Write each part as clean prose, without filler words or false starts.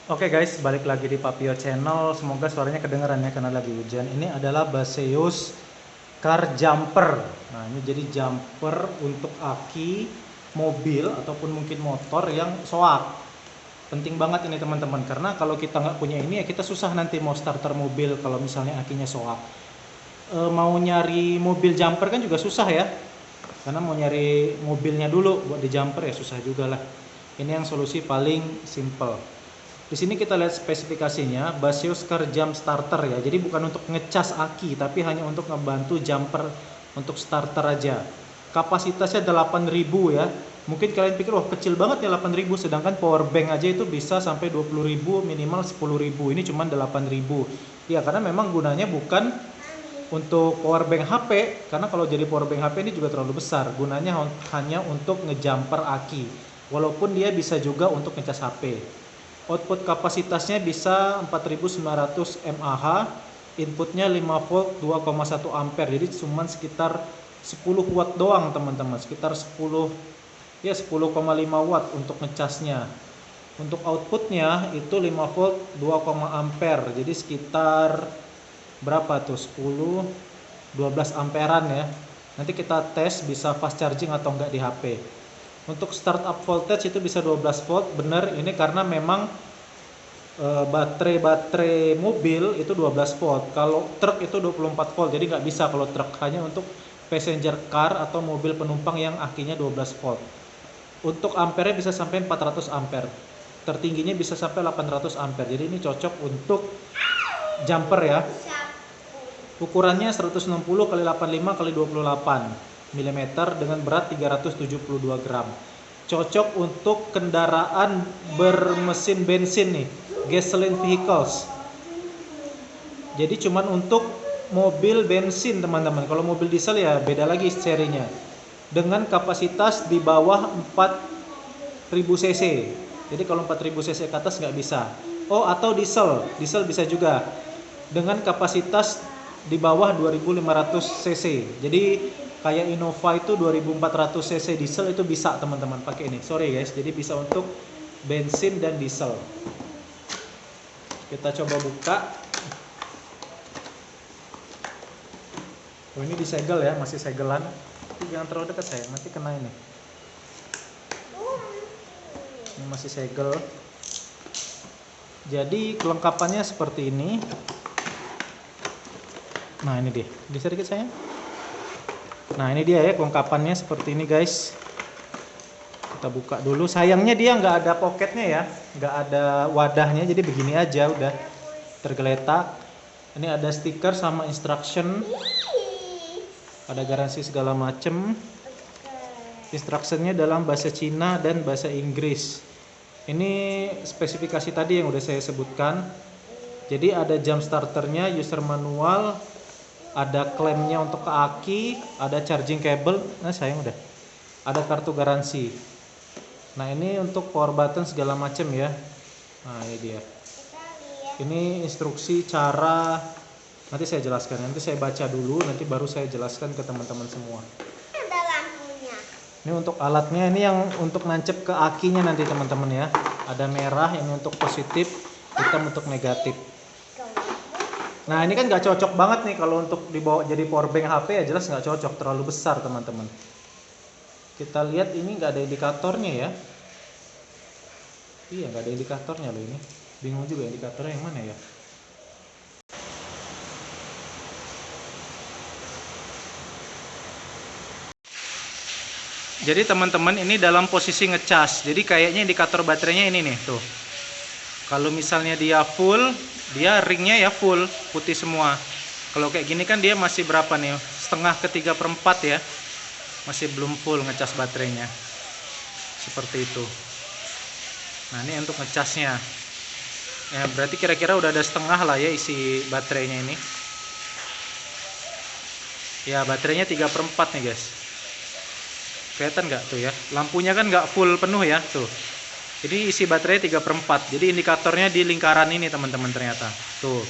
Oke guys, balik lagi di Papio Channel. Semoga suaranya kedengeran ya karena lagi hujan. Ini adalah Baseus Car Jumper. Nah, ini jadi jumper untuk aki mobil ataupun mungkin motor yang soak. Penting banget ini teman-teman, karena kalau kita nggak punya ini ya kita susah nanti mau starter mobil kalau misalnya akinya soak. Mau nyari mobil jumper kan juga susah ya, karena mau nyari mobilnya dulu buat di jumper ya susah juga lah. Ini yang solusi paling simple. Di sini kita lihat spesifikasinya, Baseus Car Jump Starter ya. Jadi bukan untuk ngecas aki, tapi hanya untuk ngebantu jumper untuk starter aja. Kapasitasnya 8.000 ya. Mungkin kalian pikir wah kecil banget ya 8.000, sedangkan power bank aja itu bisa sampai 20.000, minimal 10.000. Ini cuma 8.000. Ya karena memang gunanya bukan untuk power bank HP, karena kalau jadi power bank HP ini juga terlalu besar. Gunanya hanya untuk ngejumper aki. Walaupun dia bisa juga untuk ngecas HP. Output kapasitasnya bisa 4900 mAh, inputnya 5 volt 2,1 ampere. Jadi cuma sekitar 10 watt doang teman-teman, sekitar 10 ya 10,5 watt untuk ngecasnya. Untuk outputnya itu 5 volt 2, ampere. Jadi sekitar berapa tuh? 10 12 amperan ya. Nanti kita tes bisa fast charging atau enggak di HP. Untuk startup voltage itu bisa 12 volt, bener ini karena memang baterai mobil itu 12 volt. Kalau truk itu 24 volt, jadi nggak bisa kalau truk, hanya untuk passenger car atau mobil penumpang yang akinya 12 volt. Untuk ampere bisa sampai 400 ampere. Tertingginya bisa sampai 800 ampere. Jadi ini cocok untuk jumper ya. Ukurannya 160 kali 85 kali 28 mm dengan berat 372 gram. Cocok untuk kendaraan bermesin bensin nih, gasoline vehicles. Jadi cuman untuk mobil bensin teman-teman. Kalau mobil diesel ya beda lagi serinya. Dengan kapasitas di bawah 4000 cc. Jadi kalau 4000 cc ke atas nggak bisa. Oh, atau diesel bisa juga. Dengan kapasitas di bawah 2500 cc. Jadi kayak Innova itu 2400 cc diesel itu bisa teman-teman pakai ini. Sorry guys, jadi bisa untuk bensin dan diesel. Kita coba buka. Oh, ini disegel ya, masih segelan. Tapi jangan terlalu dekat sayang, nanti kena ini. Ini masih segel. Jadi kelengkapannya seperti ini. Nah ini dia, bisa dikit sayang. Nah ini dia ya kelengkapannya seperti ini guys. Kita buka dulu. Sayangnya dia nggak ada poketnya ya, nggak ada wadahnya, jadi begini aja udah tergeletak. Ini ada stiker sama instruction, ada garansi segala macem. Instructionnya dalam bahasa Cina dan bahasa Inggris. Ini spesifikasi tadi yang udah saya sebutkan. Jadi ada jump starternya, user manual, ada klemnya untuk ke aki, ada charging cable. Nah sayang udah, ada kartu garansi. Nah ini untuk power button segala macam ya. Nah ini dia. Ini instruksi cara, nanti saya jelaskan. Nanti saya baca dulu, nanti baru saya jelaskan ke teman-teman semua. Ada lampunya. Ini untuk alatnya, ini yang untuk nancep ke akinya nanti teman-teman ya. Ada merah, ini untuk positif, hitam untuk negatif. Nah ini kan nggak cocok banget nih kalau untuk dibawa jadi power bank HP ya, jelas nggak cocok, terlalu besar teman-teman. Kita lihat ini nggak ada indikatornya ya. Iya nggak ada indikatornya loh ini. Bingung juga indikatornya yang mana ya. Jadi teman-teman ini dalam posisi ngecas. Jadi kayaknya indikator baterainya ini nih tuh. Kalau misalnya dia full, dia ringnya ya full, putih semua. Kalau kayak gini kan dia masih berapa nih? Setengah ke 3/4 ya. Masih belum full ngecas baterainya. Seperti itu. Nah ini untuk ngecasnya. Ya berarti kira-kira udah ada setengah lah ya isi baterainya ini. Ya baterainya 3/4 nih guys. Kelihatan nggak tuh ya? Lampunya kan nggak full penuh ya tuh. Jadi isi baterai 3/4. Jadi indikatornya di lingkaran ini teman-teman ternyata. Tuh.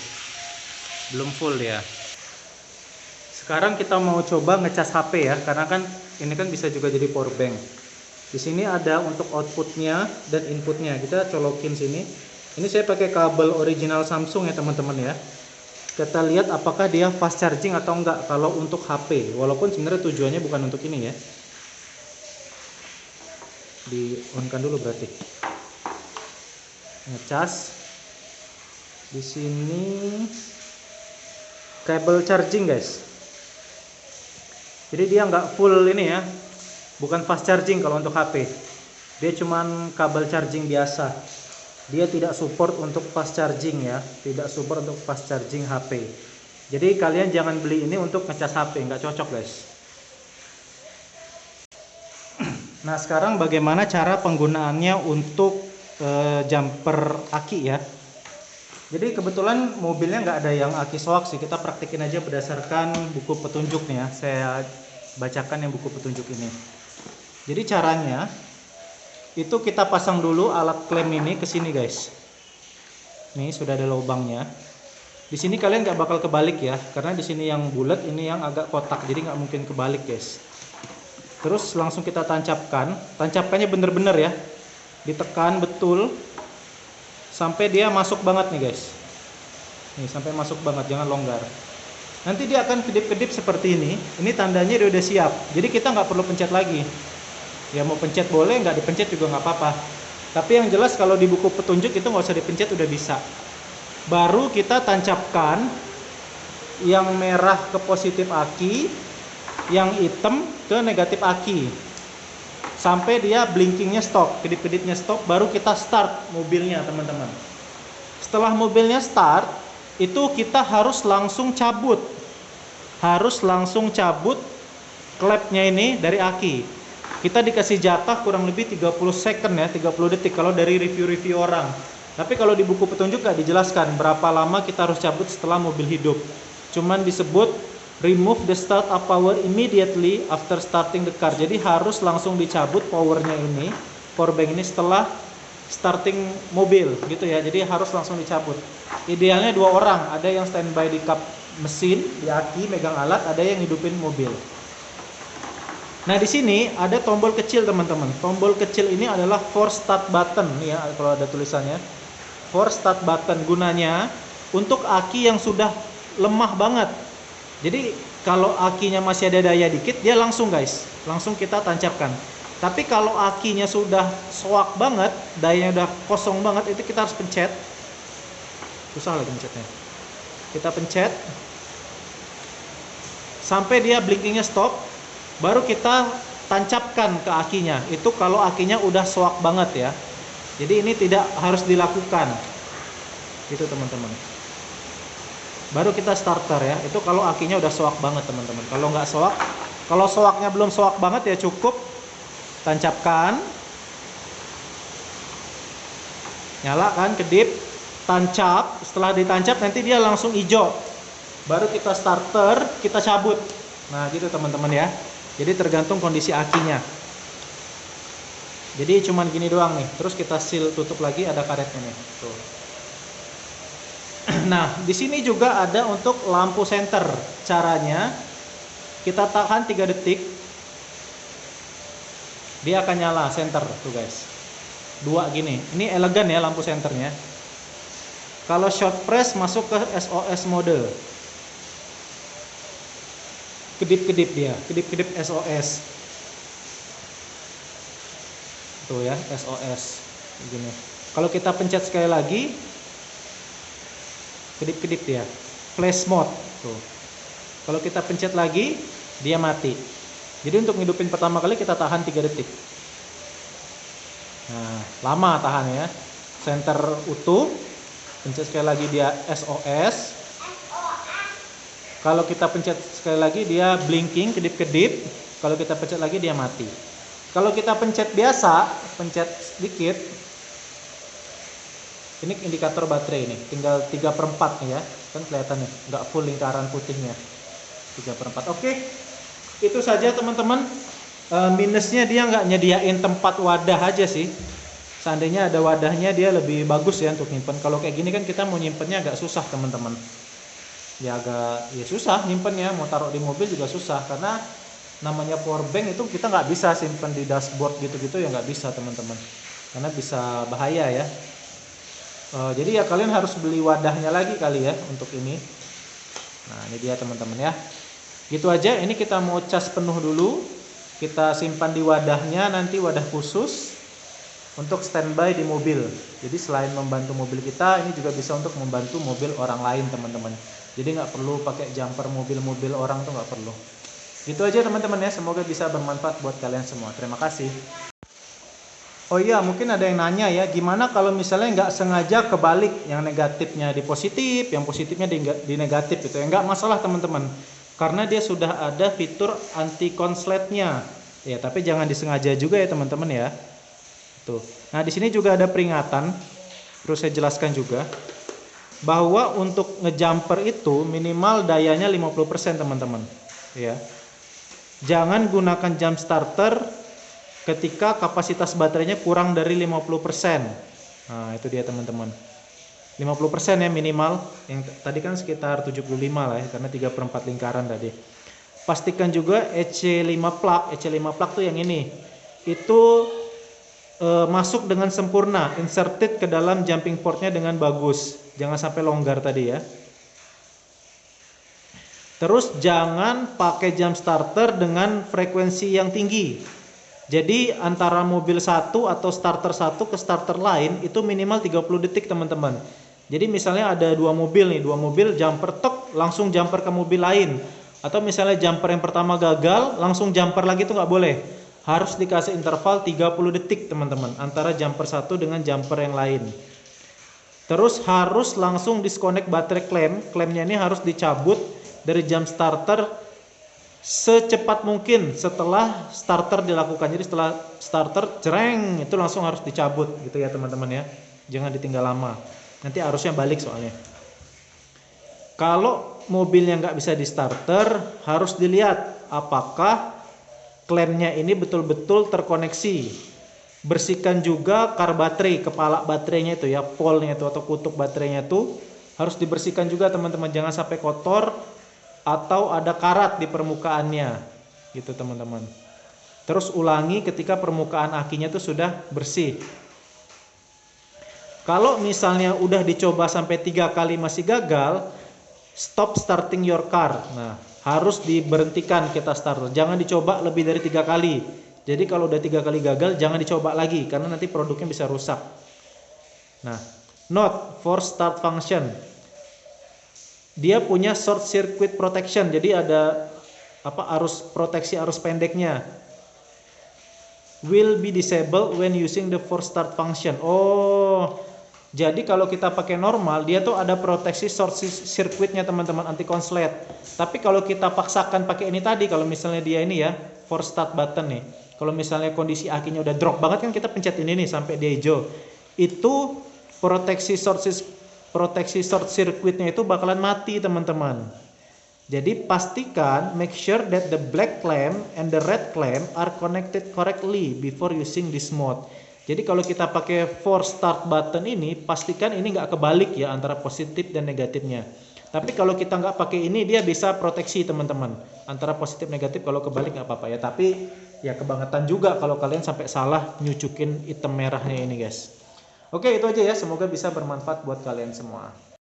Belum full ya. Sekarang kita mau coba ngecas HP ya, karena kan ini kan bisa juga jadi power bank. Di sini ada untuk outputnya dan inputnya. Kita colokin sini. Ini saya pakai kabel original Samsung ya teman-teman ya. Kita lihat apakah dia fast charging atau enggak kalau untuk HP. Walaupun sebenarnya tujuannya bukan untuk ini ya. Di on kan dulu berarti. Ngecas. Di sini kabel charging guys. Jadi dia nggak full ini ya. Bukan fast charging kalau untuk HP. Dia cuman kabel charging biasa. Dia tidak support untuk fast charging ya, tidak support untuk fast charging HP. Jadi kalian jangan beli ini untuk ngecas HP, nggak cocok guys. Nah sekarang bagaimana cara penggunaannya untuk jumper aki ya. Jadi kebetulan mobilnya nggak ada yang aki soak sih, kita praktekin aja berdasarkan buku petunjuk nih ya. Saya bacakan yang buku petunjuk ini. Jadi caranya itu kita pasang dulu alat klem ini ke sini guys. Nih sudah ada lubangnya. Di sini kalian nggak bakal kebalik ya, karena di sini yang bulat, ini yang agak kotak, jadi nggak mungkin kebalik guys. Terus langsung kita tancapkan, tancapkannya bener-bener ya, ditekan betul sampai dia masuk banget nih guys. Nih sampai masuk banget, jangan longgar. Nanti dia akan kedip-kedip seperti ini. Ini tandanya dia udah siap. Jadi kita nggak perlu pencet lagi. Ya mau pencet boleh, nggak dipencet juga nggak apa-apa. Tapi yang jelas kalau di buku petunjuk itu nggak usah dipencet, udah bisa. Baru kita tancapkan yang merah ke positif aki, yang hitam ke negatif aki. Sampai dia blinkingnya stop, kedip-kedipnya stop, baru kita start mobilnya teman-teman. Setelah mobilnya start, itu kita harus langsung cabut. Harus langsung cabut klepnya ini dari aki. Kita dikasih jatah kurang lebih 30 second ya, 30 detik kalau dari review-review orang. Tapi kalau di buku petunjuk gak dijelaskan berapa lama kita harus cabut setelah mobil hidup. Cuman disebut remove the start up power immediately after starting the car. Jadi harus langsung dicabut powernya ini, power bank ini setelah starting mobil gitu ya. Jadi harus langsung dicabut. Idealnya 2 orang, ada yang standby di kap mesin, di aki megang alat, ada yang hidupin mobil. Nah di sini ada tombol kecil teman-teman. Tombol kecil ini adalah force start button nih ya, kalau ada tulisannya. Force start button gunanya untuk aki yang sudah lemah banget. Jadi kalau akinya masih ada daya dikit, dia langsung guys, langsung kita tancapkan. Tapi kalau akinya sudah soak banget, dayanya udah kosong banget, itu kita harus pencet. Susah lagi pencetnya. Kita pencet sampai dia blinkingnya stop. Baru kita tancapkan ke akinya. Itu kalau akinya udah soak banget ya. Jadi ini tidak harus dilakukan. Gitu teman-teman. Baru kita starter ya. Itu kalau akinya udah soak banget teman-teman. Kalau nggak soak, kalau soaknya belum soak banget ya cukup tancapkan. Nyala kan, kedip, tancap. Setelah ditancap nanti dia langsung hijau. Baru kita starter, kita cabut. Nah gitu teman-teman ya. Jadi tergantung kondisi akinya. Jadi cuman gini doang nih. Terus kita seal tutup lagi, ada karetnya nih. Tuh. Nah, di sini juga ada untuk lampu senter. Caranya kita tahan 3 detik. Dia akan nyala senter tuh guys. 2 gini. Ini elegan ya lampu senternya. Kalau short press masuk ke SOS mode. Kedip-kedip dia, kedip-kedip SOS. Tuh ya, SOS. Begini. Kalau kita pencet sekali lagi, kedip-kedip dia. Flash mode. Tuh. Kalau kita pencet lagi, dia mati. Jadi untuk ngidupin pertama kali kita tahan 3 detik. Nah, lama tahan ya. Center utuh. Pencet sekali lagi dia SOS. Kalau kita pencet sekali lagi dia blinking, kedip-kedip. Kalau kita pencet lagi dia mati. Kalau kita pencet biasa, pencet sedikit. Ini indikator baterai ini, tinggal 3/4 nih ya. Kan kelihatan nih, nggak full lingkaran putihnya. 3/4. Oke. Itu saja teman-teman. Minusnya dia nggak nyediain tempat wadah aja sih. Seandainya ada wadahnya dia lebih bagus ya untuk nyimpen. Kalau kayak gini kan kita mau nyimpennya agak susah teman-teman. Ya agak susah nyimpennya, mau taruh di mobil juga susah karena namanya power bank itu kita nggak bisa simpen di dashboard gitu-gitu ya, nggak bisa teman-teman, karena bisa bahaya ya. Jadi ya kalian harus beli wadahnya lagi kali ya untuk ini. Nah ini dia teman-teman ya. Gitu aja, ini kita mau cas penuh dulu. Kita simpan di wadahnya, nanti wadah khusus untuk standby di mobil. Jadi selain membantu mobil kita, ini juga bisa untuk membantu mobil orang lain teman-teman. Jadi nggak perlu pakai jumper mobil-mobil orang tuh nggak perlu. Gitu aja teman-teman ya, semoga bisa bermanfaat buat kalian semua. Terima kasih. Oh iya, mungkin ada yang nanya ya, gimana kalau misalnya nggak sengaja kebalik, yang negatifnya di positif, yang positifnya di negatif gitu ya. Nggak masalah teman-teman, karena dia sudah ada fitur anti konsletnya. Ya, tapi jangan disengaja juga ya teman-teman ya. Tuh. Nah, di sini juga ada peringatan, terus saya jelaskan juga, bahwa untuk ngejumper itu minimal dayanya 50% teman-teman. Ya. Jangan gunakan jump starter ketika kapasitas baterainya kurang dari 50%. Nah, itu dia teman-teman. 50% ya minimal. Yang tadi kan sekitar 75 lah ya, karena 3/4 lingkaran tadi. Pastikan juga EC5 plug. EC5 plug tuh yang ini. Itu masuk dengan sempurna, inserted ke dalam jumping portnya dengan bagus. Jangan sampai longgar tadi ya. Terus jangan pakai jump starter dengan frekuensi yang tinggi. Jadi antara mobil satu atau starter satu ke starter lain itu minimal 30 detik teman-teman. Jadi misalnya ada dua mobil nih, dua mobil jumper tek langsung jumper ke mobil lain. Atau misalnya jumper yang pertama gagal langsung jumper lagi itu nggak boleh. Harus dikasih interval 30 detik teman-teman antara jumper satu dengan jumper yang lain. Terus harus langsung disconnect baterai klemnya ini harus dicabut dari jump starter secepat mungkin setelah starter dilakukan. Jadi setelah starter jereng itu langsung harus dicabut gitu ya teman-teman ya. Jangan ditinggal lama. Nanti arusnya balik soalnya. Kalau mobilnya nggak bisa di starter, harus dilihat apakah klemnya ini betul-betul terkoneksi. Bersihkan juga kar baterai, kepala baterainya itu ya, polnya itu atau kutub baterainya itu harus dibersihkan juga teman-teman. Jangan sampai kotor atau ada karat di permukaannya gitu teman-teman. Terus ulangi ketika permukaan akinya itu sudah bersih. Kalau misalnya udah dicoba sampai 3 kali masih gagal, stop starting your car. Nah, harus diberhentikan kita starter. Jangan dicoba lebih dari 3 kali. Jadi kalau udah 3 kali gagal jangan dicoba lagi karena nanti produknya bisa rusak. Nah, note for start function. Dia punya short circuit protection, jadi ada proteksi arus pendeknya. Will be disabled when using the force start function. Oh, jadi kalau kita pakai normal, dia tuh ada proteksi short circuitnya teman-teman, anti konslet. Tapi kalau kita paksakan pakai ini tadi, kalau misalnya dia ini ya, force start button nih. Kalau misalnya kondisi akinya udah drop banget kan kita pencet ini nih sampai dia hijau. Itu proteksi short circuitnya itu bakalan mati teman-teman. Jadi pastikan make sure that the black clamp and the red clamp are connected correctly before using this mode. Jadi kalau kita pakai force start button ini, pastikan ini nggak kebalik ya antara positif dan negatifnya. Tapi kalau kita nggak pakai ini, dia bisa proteksi teman-teman antara positif negatif. Kalau kebalik nggak apa-apa ya. Tapi ya kebangetan juga kalau kalian sampai salah nyucukin item merahnya ini guys. Oke, itu aja ya. Semoga bisa bermanfaat buat kalian semua.